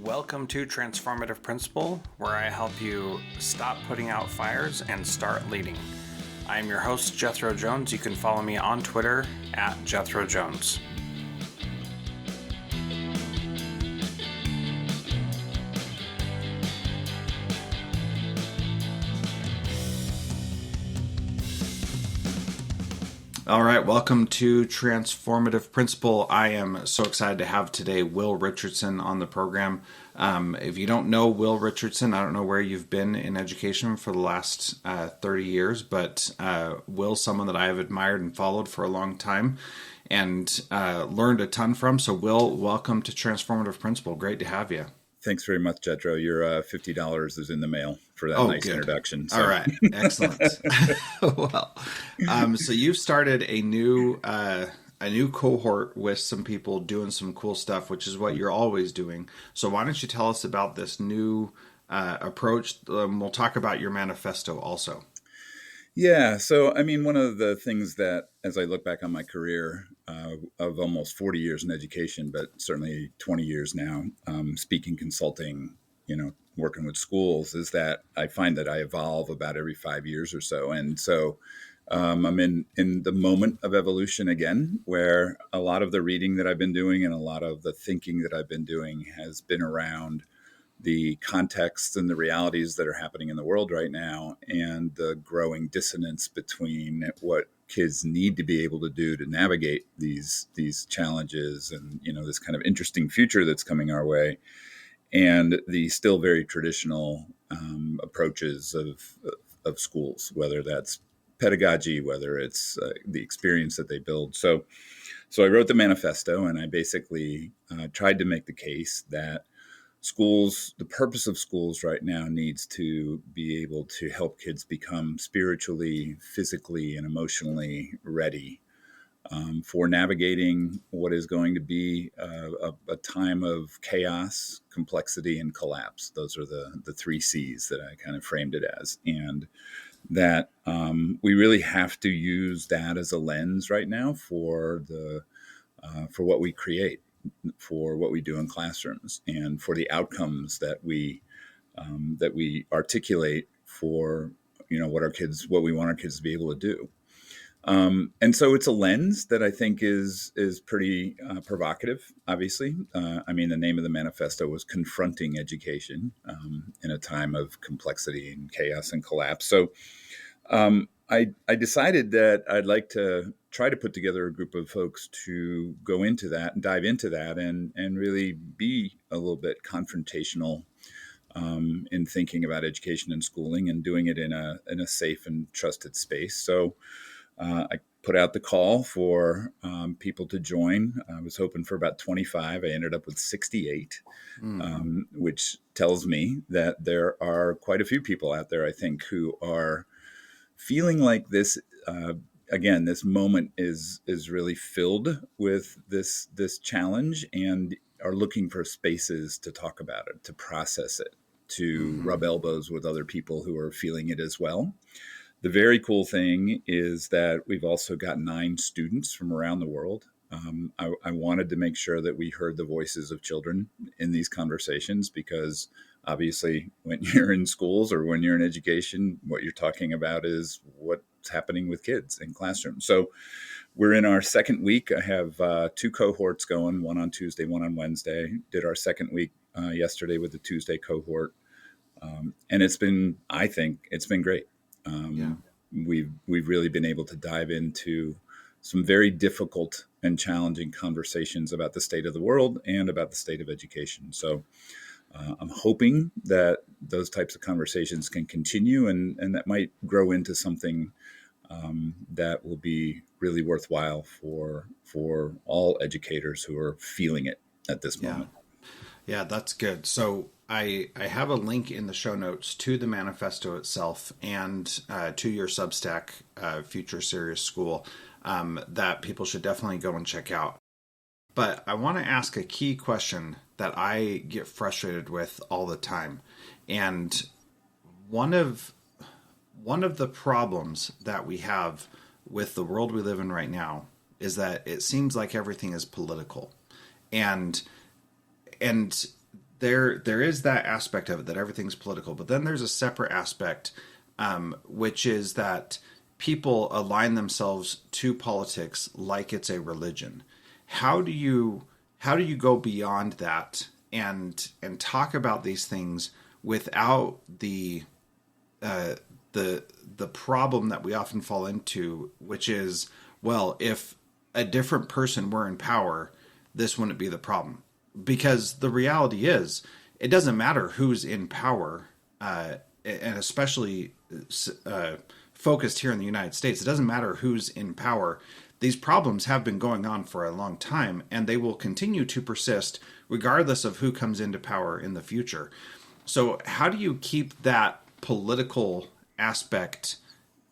Welcome to Transformative Principle, where I help you stop putting out fires and start leading. I'm your host, Jethro Jones. You can follow me on Twitter at Jethro Jones. All right, welcome to Transformative Principle. I am so excited to have today Will Richardson on the program. If you don't know Will Richardson, I don't know where you've been in education for the last 30 years, but Will's someone that I have admired and followed for a long time and learned a ton from. So Will, welcome to Transformative Principle. Great to have you. Thanks very much, Jethro. Your $50 is in the mail for that nice good. Introduction. So. All right. Excellent. Well, so you've started a new cohort with some people doing some cool stuff, which is what you're always doing. So why don't you tell us about this new approach? We'll talk about your manifesto also. Yeah. So, I mean, one of the things that, as I look back on my career of almost 40 years in education, but certainly 20 years now, speaking, consulting, working with schools, is that I find that I evolve about every 5 years or so. And so I'm in the moment of evolution again, where a lot of the reading that I've been doing and a lot of the thinking that I've been doing has been around the contexts and the realities that are happening in the world right now and the growing dissonance between what kids need to be able to do to navigate these challenges and, this kind of interesting future that's coming our way, and the still very traditional approaches of schools, whether that's pedagogy, whether it's the experience that they build. So I wrote the manifesto, and I basically tried to make the case that schools, the purpose of schools right now needs to be able to help kids become spiritually, physically, and emotionally ready for navigating what is going to be a time of chaos, complexity, and collapse. Those are the three C's that I kind of framed it as. And that we really have to use that as a lens right now for what we create, for what we do in classrooms, and for the outcomes that we articulate for what we want our kids to be able to do. And so it's a lens that I think is pretty provocative. Obviously, the name of the manifesto was "Confronting Education in a Time of Complexity and Chaos and Collapse." So I decided that I'd like to try to put together a group of folks to go into that and dive into that and really be a little bit confrontational in thinking about education and schooling, and doing it in a safe and trusted space. So I put out the call for people to join. I was hoping for about 25. I ended up with 68, which tells me that there are quite a few people out there, I think, who are feeling like this. Again, this moment is really filled with this challenge, and are looking for spaces to talk about it, to process it, to rub elbows with other people who are feeling it as well. The very cool thing is that we've also got 9 students from around the world. I wanted to make sure that we heard the voices of children in these conversations, because obviously when you're in schools or when you're in education, what you're talking about is what's happening with kids in classrooms. So we're in our second week. I have 2 cohorts going, one on Tuesday, one on Wednesday. Did our second week yesterday with the Tuesday cohort. And I think it's been great. We've really been able to dive into some very difficult and challenging conversations about the state of the world and about the state of education. So I'm hoping that those types of conversations can continue, and that might grow into something that will be really worthwhile for all educators who are feeling it at this moment. Yeah, that's good. So I have a link in the show notes to the manifesto itself and to your Substack, Future Serious School, that people should definitely go and check out. But I want to ask a key question that I get frustrated with all the time. And one of the problems that we have with the world we live in right now is that it seems like everything is political. And there is that aspect of it, that everything's political, but then there's a separate aspect, which is that people align themselves to politics like it's a religion. How do you go beyond that and talk about these things without the problem that we often fall into, which is, well, if a different person were in power, this wouldn't be the problem. Because the reality is, it doesn't matter who's in power, and especially focused here in the United States, it doesn't matter who's in power. These problems have been going on for a long time, and they will continue to persist regardless of who comes into power in the future. So how do you keep that political aspect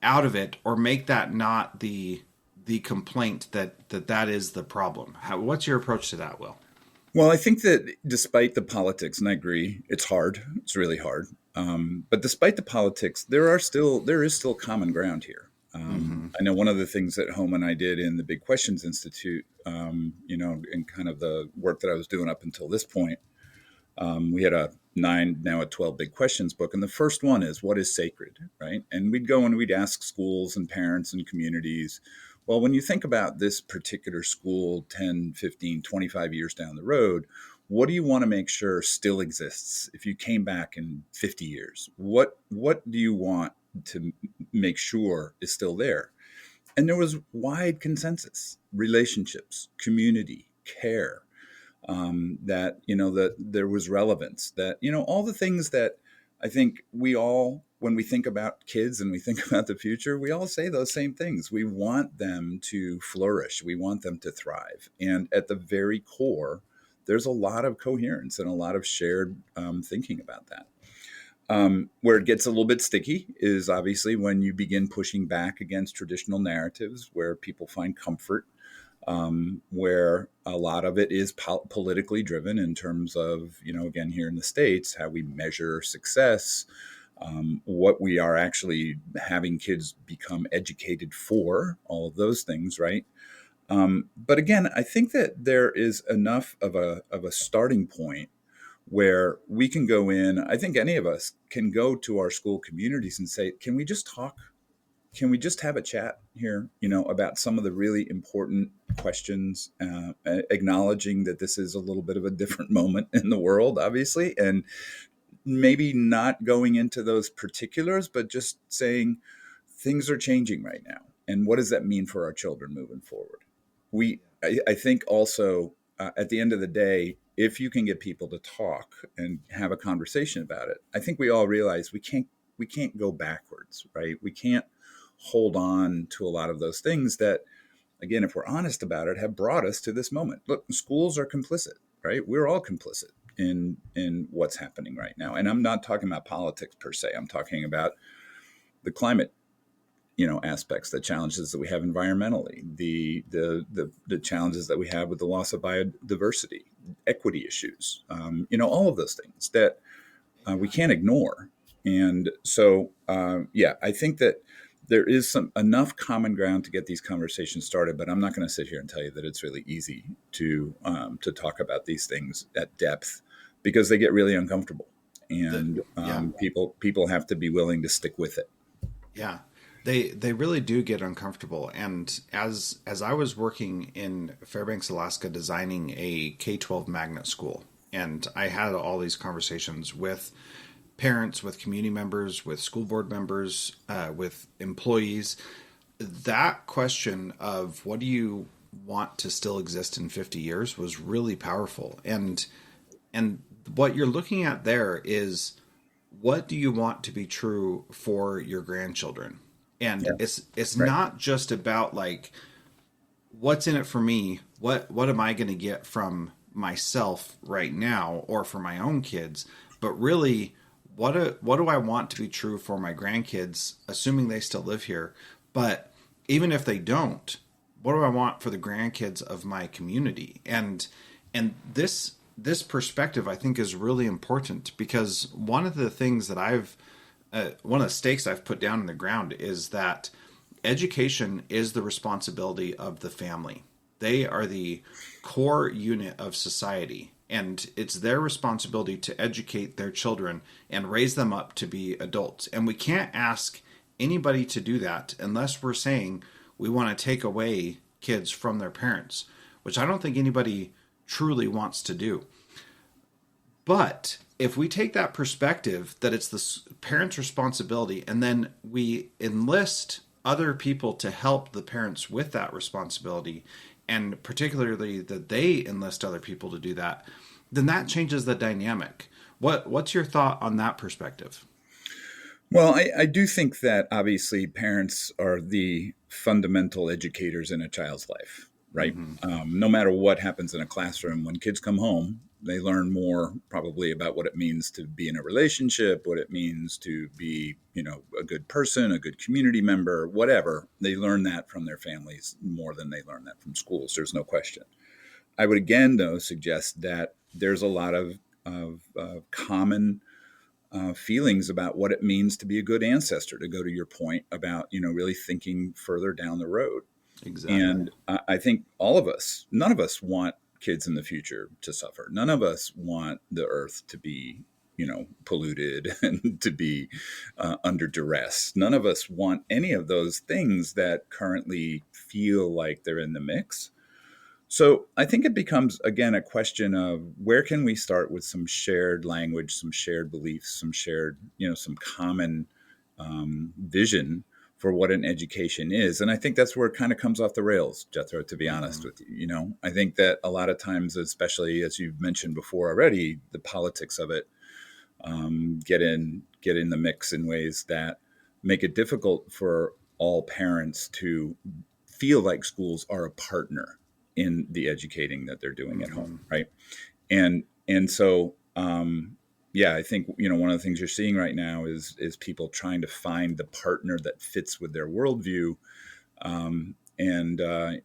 out of it, or make that not the complaint that is the problem? What's your approach to that, Will? Well, I think that despite the politics, and I agree, it's hard. It's really hard. But despite the politics, there is still common ground here. I know one of the things that Home and I did in the Big Questions Institute, in kind of the work that I was doing up until this point, we had a 9, now a 12 Big Questions book. And the first one is, what is sacred, right? And we'd go and we'd ask schools and parents and communities, well, when you think about this particular school 10, 15, 25 years down the road, what do you want to make sure still exists if you came back in 50 years? What do you want to make sure is still there? And there was wide consensus: relationships, community, care, that there was relevance, that, all the things that I think we all, when we think about kids and we think about the future, we all say those same things. We want them to flourish. We want them to thrive. And at the very core, there's a lot of coherence and a lot of shared thinking about that. Where it gets a little bit sticky is obviously when you begin pushing back against traditional narratives where people find comfort, where a lot of it is politically driven in terms of, again, here in the States, how we measure success, what we are actually having kids become educated for, all of those things, right? But again, I think that there is enough of a starting point where we can go in. I think any of us can go to our school communities and say, can we just talk? Can we just have a chat here, about some of the really important questions, acknowledging that this is a little bit of a different moment in the world, obviously, and maybe not going into those particulars, but just saying things are changing right now. And what does that mean for our children moving forward? I think also at the end of the day, if you can get people to talk and have a conversation about it, I think we all realize we can't go backwards, right? We can't hold on to a lot of those things that, again, if we're honest about it, have brought us to this moment. Look, schools are complicit, right? We're all complicit in what's happening right now. And I'm not talking about politics per se. I'm talking about the climate, aspects, the challenges that we have environmentally, the challenges that we have with the loss of biodiversity, equity issues, all of those things that we can't ignore. And so, I think that there is enough common ground to get these conversations started, but I'm not going to sit here and tell you that it's really easy to talk about these things at depth, because they get really uncomfortable, and people have to be willing to stick with it. Yeah, they really do get uncomfortable. And as I was working in Fairbanks, Alaska, designing a K-12 magnet school, and I had all these conversations with parents, with community members, with school board members, with employees, that question of what do you want to still exist in 50 years was really powerful. And what you're looking at there is, what do you want to be true for your grandchildren? And it's right. Not just about like, what's in it for me? What am I going to get from myself right now or for my own kids? But really, what do I want to be true for my grandkids, assuming they still live here? But even if they don't, what do I want for the grandkids of my community? And this perspective, I think, is really important, because one of the things that one of the stakes I've put down in the ground is that education is the responsibility of the family. They are the core unit of society. and it's their responsibility to educate their children and raise them up to be adults. And we can't ask anybody to do that unless we're saying we want to take away kids from their parents, which I don't think anybody truly wants to do. But if we take that perspective that it's the parents' responsibility, and then we enlist other people to help the parents with that responsibility, and particularly that they enlist other people to do that, then that changes the dynamic. What's your thought on that perspective? Well, I do think that obviously parents are the fundamental educators in a child's life, right? Mm-hmm. No matter what happens in a classroom, when kids come home, they learn more probably about what it means to be in a relationship, what it means to be, a good person, a good community member, whatever. They learn that from their families more than they learn that from schools. There's no question. I would again, though, suggest that there's a lot of common feelings about what it means to be a good ancestor, to go to your point about, really thinking further down the road. Exactly. And I think all of us, none of us want kids in the future to suffer. None of us want the earth to be, polluted and to be under duress. None of us want any of those things that currently feel like they're in the mix. So I think it becomes, again, a question of where can we start with some shared language, some shared beliefs, some shared, some common vision for what an education is. And I think that's where it kind of comes off the rails, Jethro, to be honest Mm-hmm. with you. I think that a lot of times, especially as you've mentioned before already, the politics of it get in the mix in ways that make it difficult for all parents to feel like schools are a partner in the educating that they're doing at Mm-hmm. home, right? And so yeah, I think one of the things you're seeing right now is people trying to find the partner that fits with their worldview, and I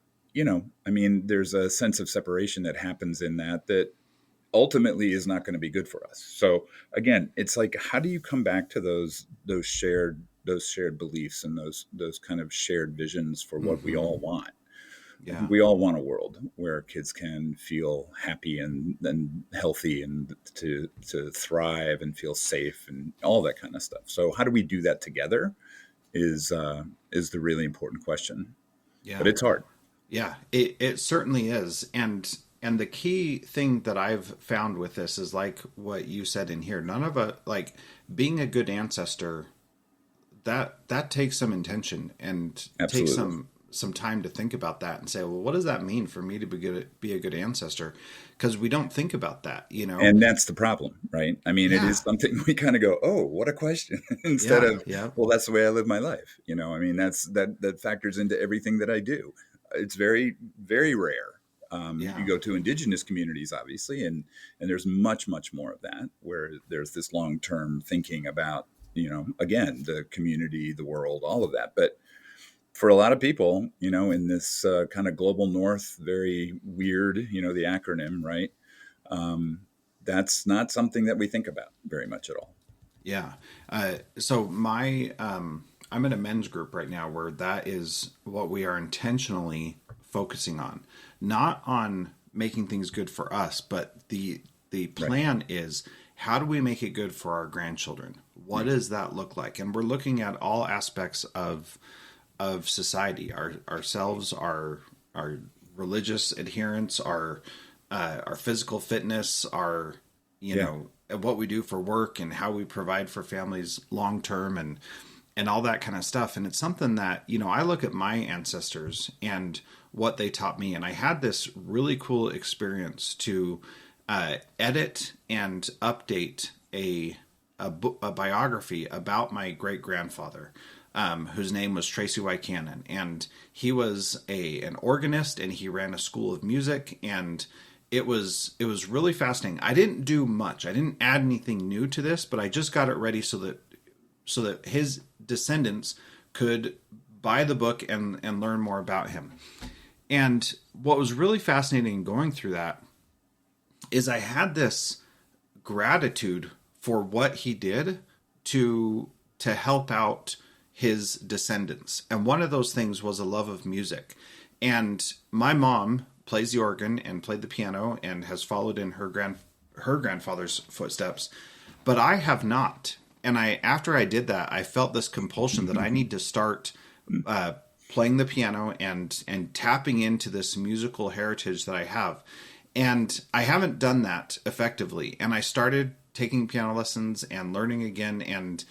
mean, there's a sense of separation that happens in that ultimately is not going to be good for us. So again, it's like, how do you come back to those shared beliefs and those kind of shared visions for what we Mm-hmm. all want? I Yeah. think we all want a world where kids can feel happy and healthy and to thrive and feel safe and all that kind of stuff. So how do we do that together is the really important question. But Yeah. it's hard. Yeah, it certainly is. And the key thing that I've found with this is like what you said in here. None of a like being a good ancestor, that takes some intention and takes Absolutely. some time to think about that and say, well, what does that mean for me to be a good ancestor? Because we don't think about that, you know? And that's the problem, right? I mean, it is Yeah, something we kind of go, "Oh, what a question," instead yeah, of, yeah, "Well, that's the way I live my life." I mean, that factors into everything that I do. It's very, very rare. You yeah. go to indigenous communities, obviously, and there's much, much more of that, where there's this long term thinking about, again, the community, the world, all of that. But for a lot of people, in this kind of global north, very weird, the acronym, right? Um, that's not something that we think about very much at all. Yeah. So I'm in a men's group right now where that is what we are intentionally focusing on, not on making things good for us, but the Right. plan is how do we make it good for our grandchildren? What Right. does that look like? And we're looking at all aspects of society, ourselves, our religious adherence, our physical fitness, our Yeah. what we do for work and how we provide for families long term and all that kind of stuff. And it's something that I look at my ancestors and what they taught me, and I had this really cool experience to edit and update a biography about my great grandfather, whose name was Tracy Y. Cannon, and he was an organist, and he ran a school of music, and it was really fascinating. I didn't do much. I didn't add anything new to this, but I just got it ready so that his descendants could buy the book and learn more about him. And what was really fascinating going through that is I had this gratitude for what he did to help out his descendants. And one of those things was a love of music. And my mom plays the organ and played the piano and has followed in her grandfather's footsteps, but I have not. And after I did that, I felt this compulsion that I need to start playing the piano and tapping into this musical heritage that I have. And I haven't done that effectively. And I started taking piano lessons and learning again, and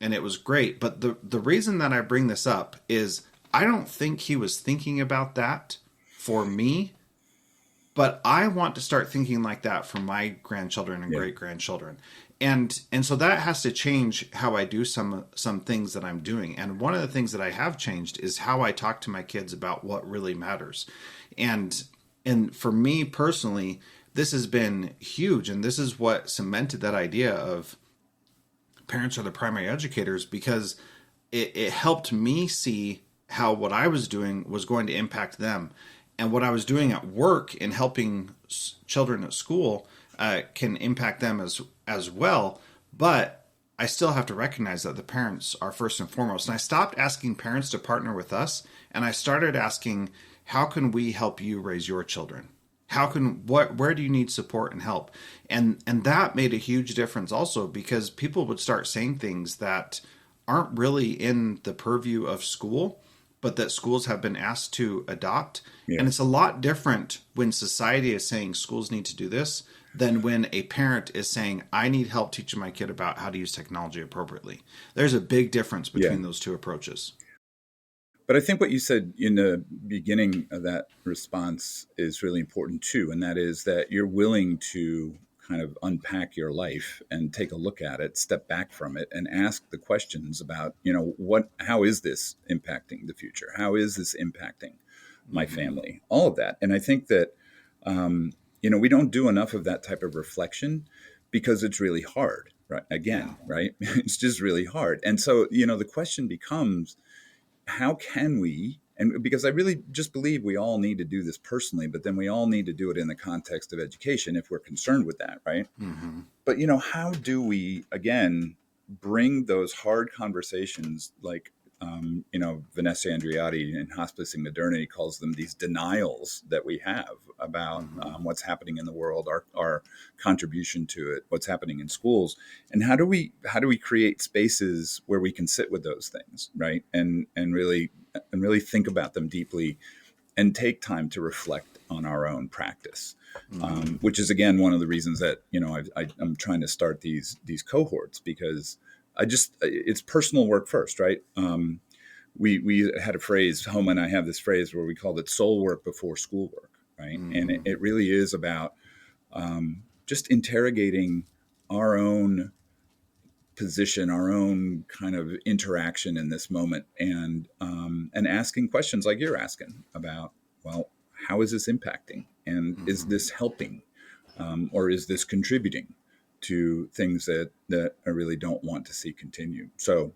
it was great. But the reason that I bring this up is I don't think he was thinking about that for me, but I want to start thinking like that for my grandchildren and great grandchildren. And so that has to change how I do some things that I'm doing. And one of the things that I have changed is how I talk to my kids about what really matters. And for me personally, this has been huge, and this is what cemented that idea of parents are the primary educators, because it helped me see how what I was doing was going to impact them. And what I was doing at work in helping children at school can impact them as well. But I still have to recognize that the parents are first and foremost. And I stopped asking parents to partner with us, and I started asking, how can we help you raise your children? Where do you need support and help? And that made a huge difference also, because people would start saying things that aren't really in the purview of school, but that schools have been asked to adopt. Yeah. And it's a lot different when society is saying schools need to do this than when a parent is saying, I need help teaching my kid about how to use technology appropriately. There's a big difference between those two approaches. But I think what you said in the beginning of that response is really important too. And that is that you're willing to kind of unpack your life and take a look at it, step back from it, and ask the questions about, how is this impacting the future? How is this impacting my family? All of that. And I think that, we don't do enough of that type of reflection because it's really hard, right? Again, right? It's just really hard. And so, the question becomes, how can we, and because I really just believe we all need to do this personally, but then we all need to do it in the context of education if we're concerned with that, right? Mm-hmm. But, how do we, again, bring those hard conversations like, Vanessa Andreotti in Hospice and Modernity calls them these denials that we have about what's happening in the world, our contribution to it, what's happening in schools, and how do we create spaces where we can sit with those things, right, and really think about them deeply, and take time to reflect on our own practice, which is again one of the reasons that I'm trying to start these cohorts, because it's personal work first, right? We had a phrase, Homa and I have this phrase where we called it soul work before school work, right? And it really is about just interrogating our own position, our own kind of interaction in this moment, and asking questions like you're asking about, well, how is this impacting? And is this helping? Or is this contributing to things that I really don't want to see continue? So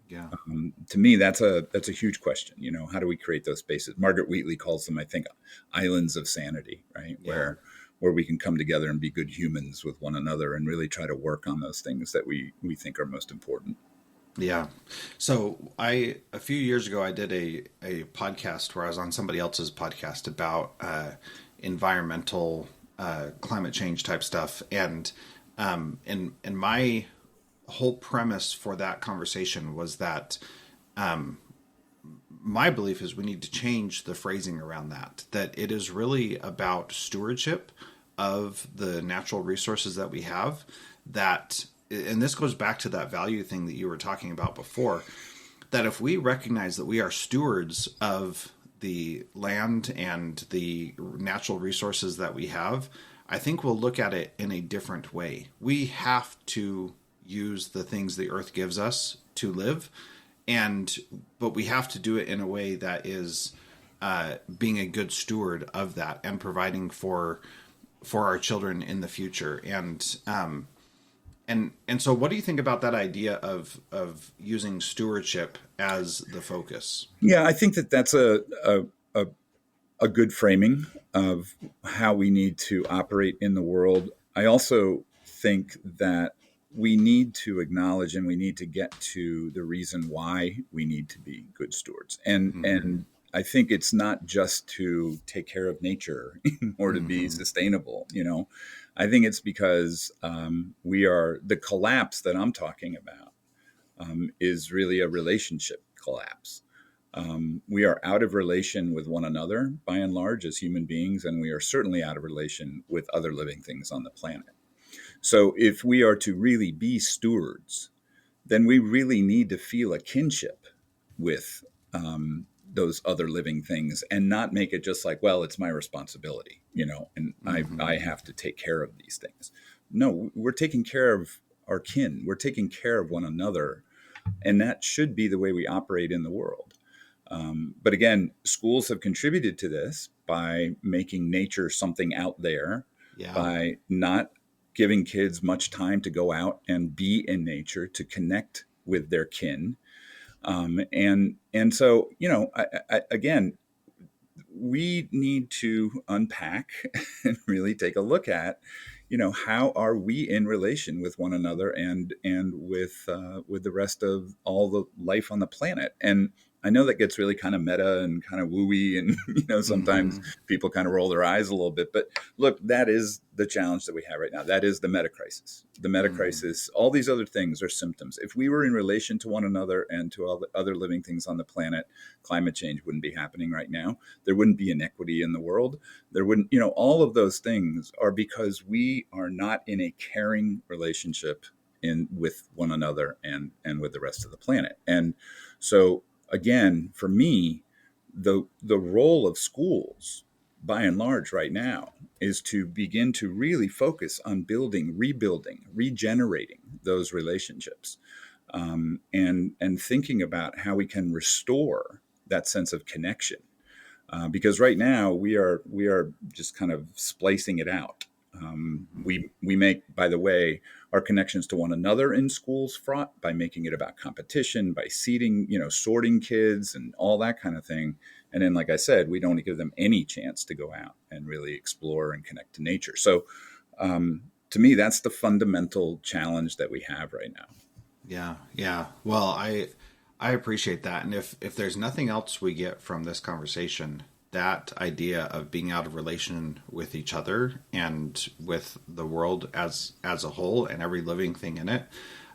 to me, that's a huge question. How do we create those spaces? Margaret Wheatley calls them, I think, islands of sanity, right? Yeah. Where we can come together and be good humans with one another and really try to work on those things that we think are most important. Yeah. So a few years ago, I did a podcast where I was on somebody else's podcast about environmental climate change type stuff. And my whole premise for that conversation was that my belief is we need to change the phrasing around that it is really about stewardship of the natural resources that we have, and this goes back to that value thing that you were talking about before, that if we recognize that we are stewards of the land and the natural resources that we have, I think we'll look at it in a different way. We have to use the things the earth gives us to live, but we have to do it in a way that is being a good steward of that and providing for our children in the future. And so what do you think about that idea of using stewardship as the focus? Yeah, I think that's a good framing of how we need to operate in the world. I also think that we need to acknowledge and we need to get to the reason why we need to be good stewards. And I think it's not just to take care of nature or to be Mm-hmm. sustainable. I think it's because we are the collapse that I'm talking about is really a relationship collapse. We are out of relation with one another by and large as human beings, and we are certainly out of relation with other living things on the planet. So, if we are to really be stewards, then we really need to feel a kinship with those other living things and not make it just like, well, it's my responsibility, and Mm-hmm. I have to take care of these things. No, we're taking care of our kin, we're taking care of one another, and that should be the way we operate in the world. But again, schools have contributed to this by making nature something out there, Yeah. by not giving kids much time to go out and be in nature to connect with their kin. And so, again, we need to unpack and really take a look at, how are we in relation with one another and with the rest of all the life on the planet. And I know that gets really kind of meta and kind of wooey, and sometimes Mm-hmm. people kind of roll their eyes a little bit. But look, that is the challenge that we have right now. That is the meta crisis. The meta Mm-hmm. crisis. All these other things are symptoms. If we were in relation to one another and to all the other living things on the planet, climate change wouldn't be happening right now. There wouldn't be inequity in the world. There wouldn't, all of those things are because we are not in a caring relationship in with one another and with the rest of the planet. And so again, for me, the role of schools by and large right now is to begin to really focus on building, rebuilding, regenerating those relationships, and thinking about how we can restore that sense of connection, because right now we are just kind of splicing it out. We make, by the way, our connections to one another in schools fraught by making it about competition, by seating, sorting kids and all that kind of thing. And then, like I said, we don't give them any chance to go out and really explore and connect to nature. So, to me, that's the fundamental challenge that we have right now. Yeah, yeah. Well, I appreciate that. And if there's nothing else we get from this conversation, that idea of being out of relation with each other and with the world as a whole and every living thing in it,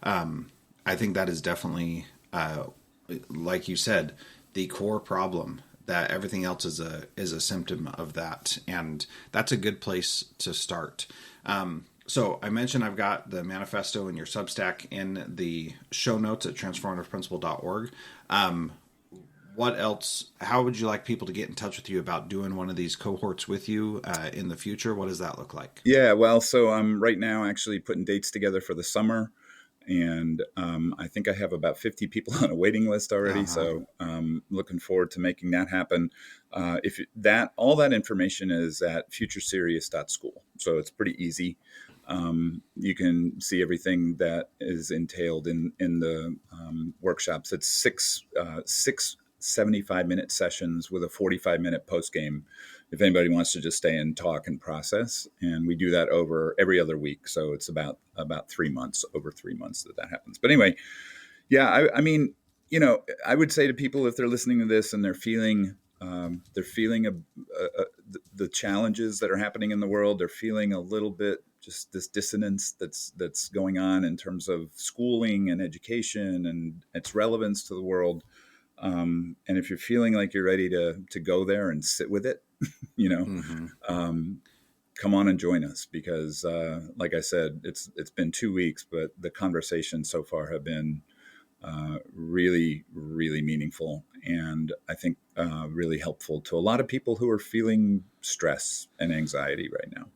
I think that is definitely, like you said, the core problem. That everything else is a symptom of that, and that's a good place to start. So I mentioned I've got the manifesto and your Substack in the show notes at transformativeprinciple.org. What else? How would you like people to get in touch with you about doing one of these cohorts with you in the future? What does that look like? Yeah, well, so I'm right now actually putting dates together for the summer, and I think I have about 50 people on a waiting list Uh already. huh. So looking forward to making that happen. If that all that information is at futureserious.school, so it's pretty easy. You can see everything that is entailed in the workshops. It's six 75-minute sessions with a 45-minute post game if anybody wants to just stay and talk and process. And we do that over every other week, so it's about 3 months, over 3 months that happens. But anyway, yeah, I mean, I would say to people, if they're listening to this and they're feeling the challenges that are happening in the world, they're feeling a little bit just this dissonance that's going on in terms of schooling and education and its relevance to the world. And if you're feeling like you're ready to go there and sit with it, you know, Mm-hmm. um, come on and join us, because, like I said, it's been 2 weeks, but the conversations so far have been really, really meaningful, and I think really helpful to a lot of people who are feeling stress and anxiety right now.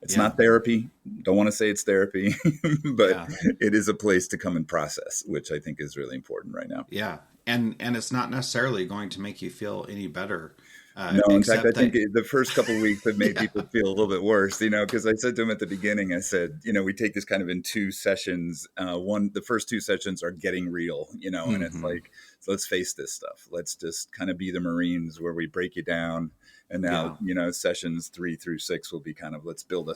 It's Yeah. not therapy. Don't want to say it's therapy, but Yeah. it is a place to come and process, which I think is really important right now. Yeah. And it's not necessarily going to make you feel any better, No, in fact, I except think that. the first couple of weeks have made Yeah. people feel a little bit worse, because I said to them at the beginning, I said, we take this kind of in two sessions. The first two sessions are getting real, and it's Mm-hmm. like, so let's face this stuff. Let's just kind of be the Marines where we break you down. And now, Yeah. sessions 3 through 6 will be kind of, let's build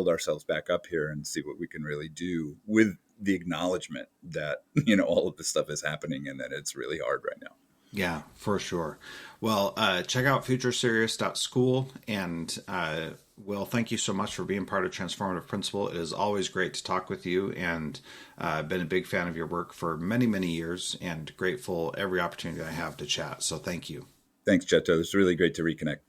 ourselves back up here and see what we can really do with the acknowledgement that, all of this stuff is happening and that it's really hard right now. Yeah, for sure. Well, check out futureserious.school. And Will, thank you so much for being part of Transformative Principal. It is always great to talk with you, and been a big fan of your work for many, many years, and grateful every opportunity I have to chat. So thank you. Thanks, Jethro. It's really great to reconnect.